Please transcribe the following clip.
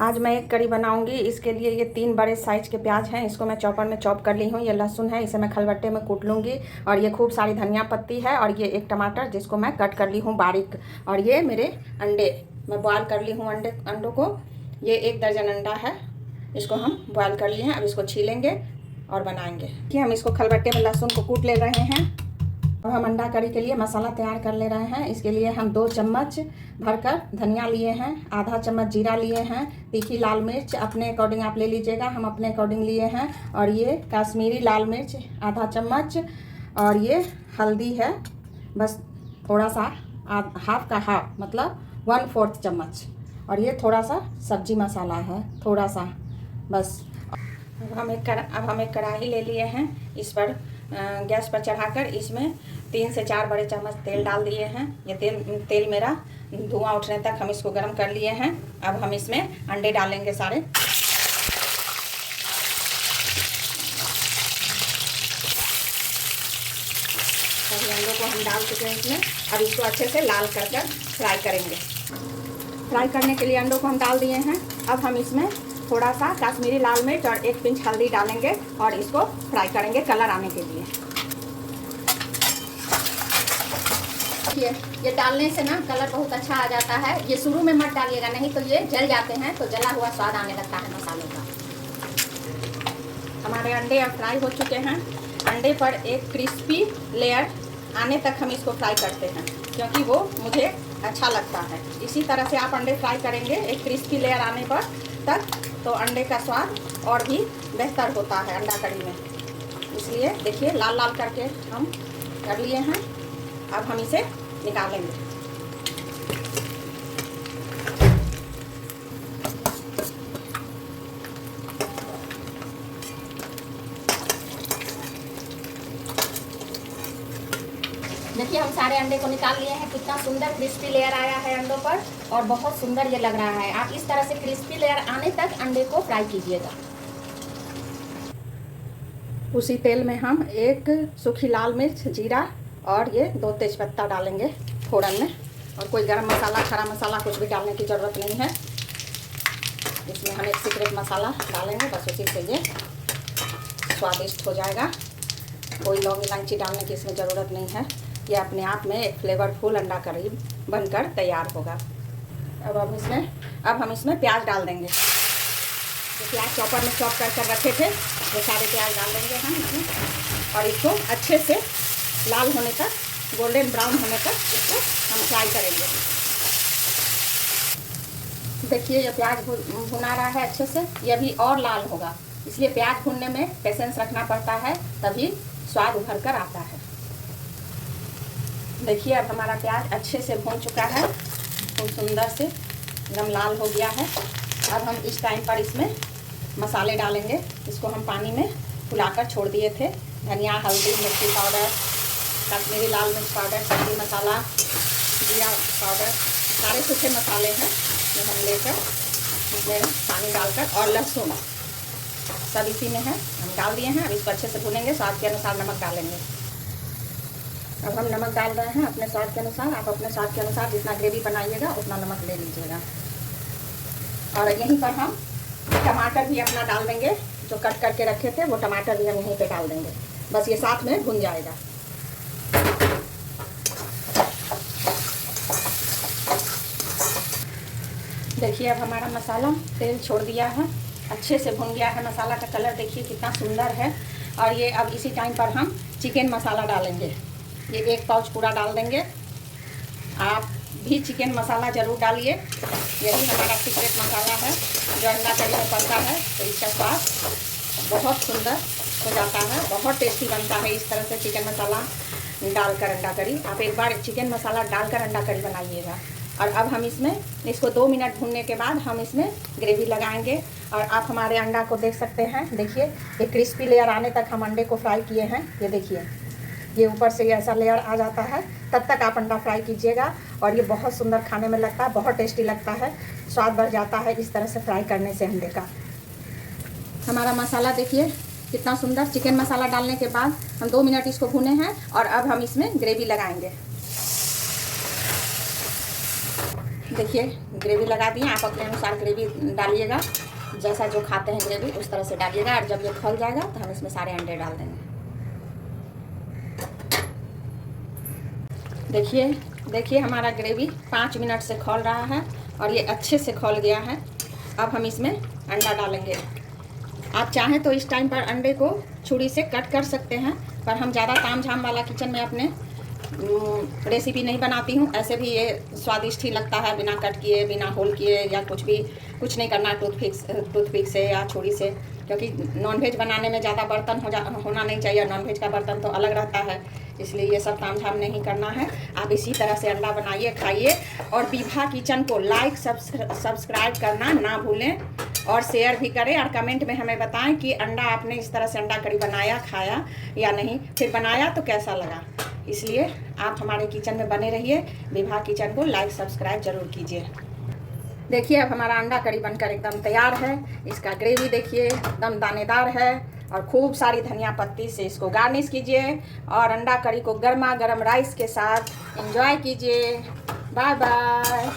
आज मैं एक करी बनाऊंगी। इसके लिए ये 3 बड़े साइज के प्याज हैं, इसको मैं चॉपर में चॉप कर ली हूँ। ये लहसुन है, इसे मैं खलबट्टे में कूट लूँगी। और ये खूब सारी धनिया पत्ती है, और ये एक टमाटर जिसको मैं कट कर ली हूँ बारीक। और ये मेरे अंडे, मैं बॉयल कर ली हूँ अंडों को। ये 1 दर्जन अंडा है, इसको हम बॉयल कर लिए हैं। अब इसको छीलेंगे और बनाएंगे। कि हम इसको खलबट्टे में लहसुन को कूट ले रहे हैं। अब हम अंडा करी के लिए मसाला तैयार कर ले रहे हैं। इसके लिए हम 2 चम्मच भरकर धनिया लिए हैं, आधा चम्मच जीरा लिए हैं, तीखी लाल मिर्च अपने अकॉर्डिंग आप ले लीजिएगा, हम अपने अकॉर्डिंग लिए हैं। और ये काश्मीरी लाल मिर्च आधा चम्मच, और ये हल्दी है बस थोड़ा सा, हाफ का हाफ मतलब 1/4 चम्मच। और ये थोड़ा सा सब्जी मसाला है, थोड़ा सा बस। अब हम एक कढ़ाई ले लिए हैं। इस पर गैस पर चढ़ाकर इसमें 3 से 4 बड़े चम्मच तेल डाल दिए हैं। ये तेल मेरा धुआं उठने तक हम इसको गर्म कर लिए हैं। अब हम इसमें अंडे डालेंगे सारे। सभी अंडों को हम डाल चुके हैं इसमें। अब इसको अच्छे से लाल कर फ्राई करेंगे। फ्राई करने के लिए अंडों को हम डाल दिए हैं। अब हम इसमें थोड़ा सा काश्मीरी लाल मिर्च और 1 पिंच हल्दी डालेंगे और इसको फ्राई करेंगे कलर आने के लिए। ये डालने से ना कलर बहुत अच्छा आ जाता है। ये शुरू में मत डालिएगा, नहीं तो ये जल जाते हैं, तो जला हुआ स्वाद आने लगता है मसालों का। हमारे अंडे अब फ्राई हो चुके हैं। अंडे पर एक क्रिस्पी लेयर आने तक हम इसको फ्राई करते हैं, क्योंकि वो मुझे अच्छा लगता है। इसी तरह से आप अंडे फ्राई करेंगे एक क्रिस्पी लेयर आने पर तक, तो अंडे का स्वाद और भी बेहतर होता है अंडा करी में। इसलिए देखिए लाल लाल करके हम कर लिए हैं। अब हम इसे निकालेंगे। देखिए हम सारे अंडे को निकाल लिए हैं। कितना सुंदर क्रिस्पी लेयर आया है अंडों पर, और बहुत सुंदर ये लग रहा है। आप इस तरह से क्रिस्पी लेयर आने तक अंडे को फ्राई कीजिएगा। उसी तेल में हम 1 सूखी लाल मिर्च, जीरा और ये 2 तेजपत्ता डालेंगे फोड़न में। और कोई गरम मसाला, खड़ा मसाला कुछ भी डालने की ज़रूरत नहीं है। इसमें हम एक सीक्रेट मसाला डालेंगे, बस उसी से ये स्वादिष्ट हो जाएगा। कोई लौंग इलायची डालने की इसमें ज़रूरत नहीं है। ये अपने आप में एक फ्लेवरफुल अंडा करी बनकर तैयार होगा। अब हम इसमें प्याज डाल देंगे। जो प्याज चॉपर में चॉप कर रखे थे, वो सारे प्याज डाल देंगे हम इसमें। और इसको अच्छे से लाल होने तक, गोल्डन ब्राउन होने तक इसको हम फ्राई करेंगे। देखिए ये प्याज भुना रहा है अच्छे से, ये अभी और लाल होगा। इसलिए प्याज भुनने में पेशेंस रखना पड़ता है, तभी स्वाद उभर कर आता है। देखिए अब हमारा प्याज अच्छे से भून चुका है, खूब सुंदर से एकदम लाल हो गया है। अब हम इस टाइम पर इसमें मसाले डालेंगे। इसको हम पानी में फुलाकर छोड़ दिए थे। धनिया, हल्दी, मिर्ची पाउडर, कश्मीरी लाल मिर्च पाउडर, सब्जी मसाला, जीरा पाउडर, सारे सूखे मसाले हैं जो हम लेकर इसमें पानी डालकर, और लहसुन सब इसी में है, हम डाल दिए हैं। अब इसको अच्छे से भूनेंगे। स्वाद के अनुसार नमक डालेंगे। अब हम नमक डाल रहे हैं अपने स्वाद के अनुसार। आप अपने स्वाद के अनुसार जितना ग्रेवी बनाइएगा उतना नमक ले लीजिएगा। और यहीं पर हम टमाटर भी अपना डाल देंगे, जो कट करके रखे थे वो टमाटर भी हम यहीं पे डाल देंगे। बस ये साथ में भुन जाएगा। देखिए अब हमारा मसाला तेल छोड़ दिया है, अच्छे से भुन गया है। मसाला का कलर देखिए कितना सुंदर है। और ये अब इसी टाइम पर हम चिकन मसाला डालेंगे। ये 1 पाउच पूरा डाल देंगे। आप भी चिकन मसाला ज़रूर डालिए, यही हमारा सीक्रेट मसाला है जो अंडा करी में पड़ता है, तो इसका स्वाद बहुत सुंदर हो जाता है, बहुत टेस्टी बनता है। इस तरह से चिकन मसाला डालकर अंडा करी, आप एक बार चिकन मसाला डालकर अंडा करी बनाइएगा। और अब हम इसको 2 मिनट भूनने के बाद हम इसमें ग्रेवी लगाएंगे। और आप हमारे अंडा को देख सकते हैं, देखिए ये क्रिस्पी लेयर आने तक हम अंडे को फ्राई किए हैं। ये देखिए ये ऊपर से ऐसा लेयर आ जाता है, तब तक आप अंडा फ्राई कीजिएगा। और ये बहुत सुंदर खाने में लगता है, बहुत टेस्टी लगता है, स्वाद बढ़ जाता है इस तरह से फ्राई करने से अंडे का। हमारा मसाला देखिए कितना सुंदर। चिकन मसाला डालने के बाद हम 2 मिनट इसको भुने हैं। और अब हम इसमें ग्रेवी लगाएंगे। देखिए ग्रेवी लगा दिए। आप अपने अनुसार ग्रेवी डालिएगा, जैसा जो खाते हैं ग्रेवी उस तरह से डालिएगा। और जब ये खौल जाएगा तो हम इसमें सारे अंडे डाल देंगे। देखिए देखिए हमारा ग्रेवी 5 मिनट से खौल रहा है और ये अच्छे से खौल गया है। अब हम इसमें अंडा डालेंगे। आप चाहें तो इस टाइम पर अंडे को छुरी से कट कर सकते हैं, पर हम ज़्यादा तामझाम वाला किचन में अपने रेसिपी नहीं बनाती हूँ। ऐसे भी ये स्वादिष्ट ही लगता है, बिना कट किए, बिना होल किए, या कुछ नहीं करना टूथपिक से या छुरी से, क्योंकि नॉनवेज बनाने में ज़्यादा बर्तन होना नहीं चाहिए। नॉनवेज का बर्तन तो अलग रहता है, इसलिए ये सब तामझाम नहीं करना है। आप इसी तरह से अंडा बनाइए, खाइए। और विभा किचन को लाइक सब्सक्राइब करना ना भूलें और शेयर भी करें, और कमेंट में हमें बताएं कि अंडा आपने इस तरह से अंडा करी बनाया, खाया या नहीं, फिर बनाया तो कैसा लगा। इसलिए आप हमारे किचन में बने रहिए। विभा किचन को लाइक सब्सक्राइब जरूर कीजिए। देखिए अब हमारा अंडा करी बनकर एकदम तैयार है। इसका ग्रेवी देखिए एकदम दानेदार है, और खूब सारी धनिया पत्ती से इसको गार्निश कीजिए और अंडा करी को गर्मा गर्म राइस के साथ एंजॉय कीजिए। Bye bye.